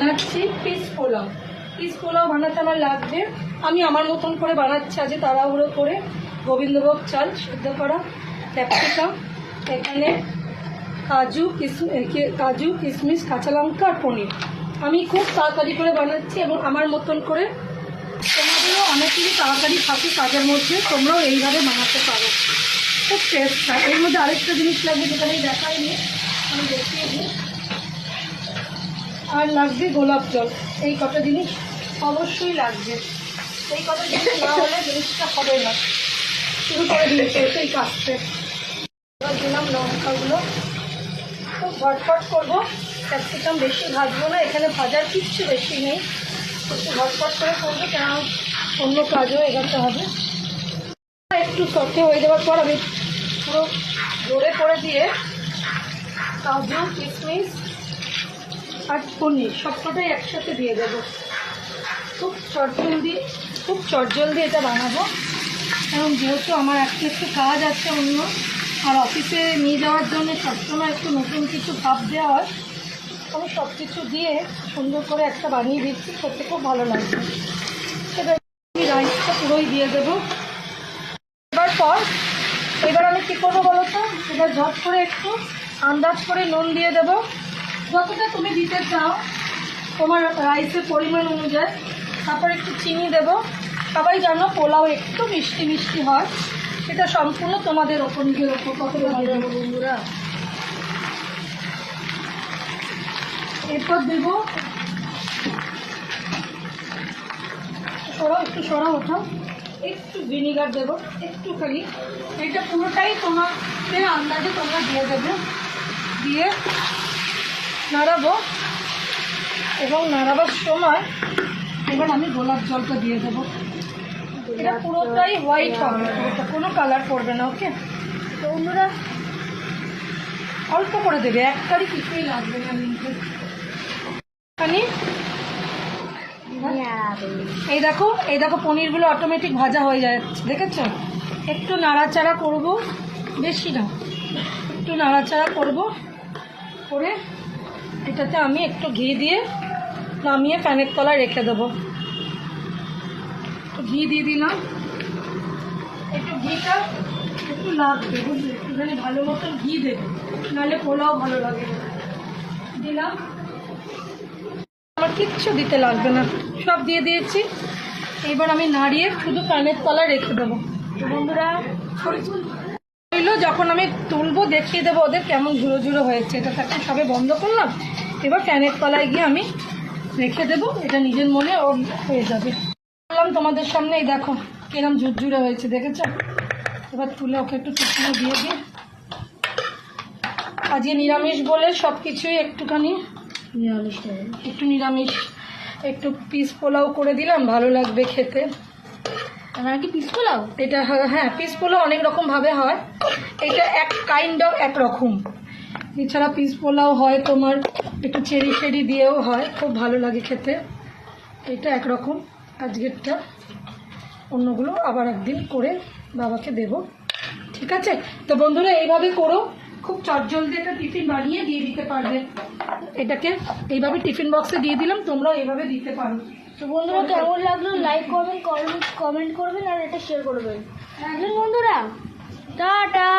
বানাচ্ছি piece pulao. Piece pulao বানাতে আমার লাগবে, আমি আমার মতন করে বানাচ্ছি আজ তাড়াহুড়ো করে। গোবিন্দভোগ চাল সেদ্ধ করা, ক্যাপসিকাম, এখানে কাজু কিশমিশ, কাঁচা লঙ্কা আর পনির। আমি খুব তাড়াতাড়ি করে বানাচ্ছি এবং আমার মতন করে। তোমাদেরও অনেকেরই তাড়াতাড়ি থাকে কাজের মধ্যে, তোমরাও এইভাবে বানাতে পারো, খুব টেস্ট হয়। এর মধ্যে আরেকটা জিনিস লাগবে যেটা আমি দেখাইনি, আমি দেখিয়ে দিই। আর লাগবে গোলাপ জল, এই কটা জিনিস অবশ্যই লাগবে। এই কটা জিনিস না হলে জিনিসটা হবে না। শুরু করে দিয়েছে এই কাজটা। দিলাম লঙ্কাগুলো, খুব ঝটফট করবো। ক্যাপসিকাম বেশি ভাজবো না, এখানে ভাজার কিচ্ছু বেশি নেই, একটু ঝটফট করে করবো, কেন অন্য কাজও এগোতে হবে। একটু সটে হয়ে যাওয়ার পর আমি পুরো জোরে করে দিয়ে কাজু কিশমিশ আর পনির সবকটাই একসাথে দিয়ে দেবো। খুব চটজলদি এটা বানাবো, এবং যেহেতু আমার একটু কাজ আছে অন্য, আর অফিসে নিয়ে যাওয়ার জন্য সবসময় একটু নতুন কিছু ভাব দেওয়া হয়, আমি সব কিছু দিয়ে সুন্দর করে একটা বানিয়ে দিচ্ছি, করতে খুব ভালো লাগবে। এবার রাইসটা পুরোই দিয়ে দেবো। এবার আমি কী করবো বলো তো, এবার ঝট করে একটু আন্দাজ করে নুন দিয়ে দেবো, যতটা তুমি দিতে চাও তোমার রাইসের পরিমাণ অনুযায়ী। তারপর একটু চিনি দেবো। সবাই জানো পোলাও একটু মিষ্টি মিষ্টি হয়, সেটা সম্পূর্ণ তোমাদের ওপর, নিজের ওপর কতটা ভালো দেবো বন্ধুরা। এরপর দেবো একটু সরা ওঠাও, একটু ভিনিগার দেবো একটুখানি। এটা পুরোটাই তোমাদের আন্দাজে তোমরা দিয়ে দেবে, দিয়ে নাড়াবো। এবং নাড়াবার সময় এবার আমি গোলাপ জলটা দিয়ে দেবো। এটা পুরোটাই হোয়াইট হবে, পুরোটা কোনো কালার করবে না। ওকে, তো অন্যরা অল্প করে দেবে, একটারই কিছুই লাগবে না। এই দেখো পনিরগুলো অটোমেটিক ভাজা হয়ে যাচ্ছে, দেখেছো? একটু নাড়াচাড়া করব, বেশি না, একটু নাড়াচাড়া করব করে এটাতে আমি একটু ঘি দিয়ে নামিয়ে ফ্যানের তলায় রেখে দেবো। ঘি দিয়ে দিলাম, একটু ঘিটা একটু লাগবে, বুঝলি, একটুখানি ভালো মতন ঘি দেবে, নাহলে পোলাও ভালো লাগে। দিলাম, আমার কিচ্ছু দিতে লাগবে না, সব দিয়ে দিয়েছি। এবার আমি নাড়িয়ে শুধু ফ্যানের তলায় রেখে দেবো। বন্ধুরা যখন আমি তুলবো দেখিয়ে দেবো ওদের কেমন ঝুড়ো ঝুড়ো হয়েছে। এটা এখন সবে বন্ধ করলাম, এবার ফ্যানের তলায় গিয়ে আমি রেখে দেবো, এটা নিজের মনে হয়ে যাবে। বললাম তোমাদের সামনে, এই দেখো কিরম ঝুরঝুরে হয়েছে, দেখেছো? এবার তুলে ওকে একটু টিফিনে দিয়ে দিই। আজকে নিরামিষ বলে সব কিছুই একটুখানি নিরামিষ, একটু পিস পোলাও করে দিলাম, ভালো লাগবে খেতে। আর কি পিস পোলাও এটা? হ্যাঁ, পিস পোলাও অনেক রকমভাবে হয়, এটা এক কাইন্ড অফ একরকম। এছাড়া পিস পোলাও হয় তোমার একটু চেরি ফেরি দিয়েও হয়, খুব ভালো লাগে খেতে। এটা একরকম, আজকেরটা, অন্যগুলো আবার একদিন করে বাবাকে দেব, ঠিক আছে? তো বন্ধুরা এইভাবে করো, খুব চটজলদি একটা টিফিন বানিয়ে দিয়ে দিতে পারবে। এটাকে এইভাবে টিফিন বক্সে দিয়ে দিলাম, তোমরাও এইভাবে দিতে পারো। তো বন্ধুরা কেমন লাগলো লাইক কমেন্ট করবেন আর এটা শেয়ার করবেন। বন্ধুরা টাটা।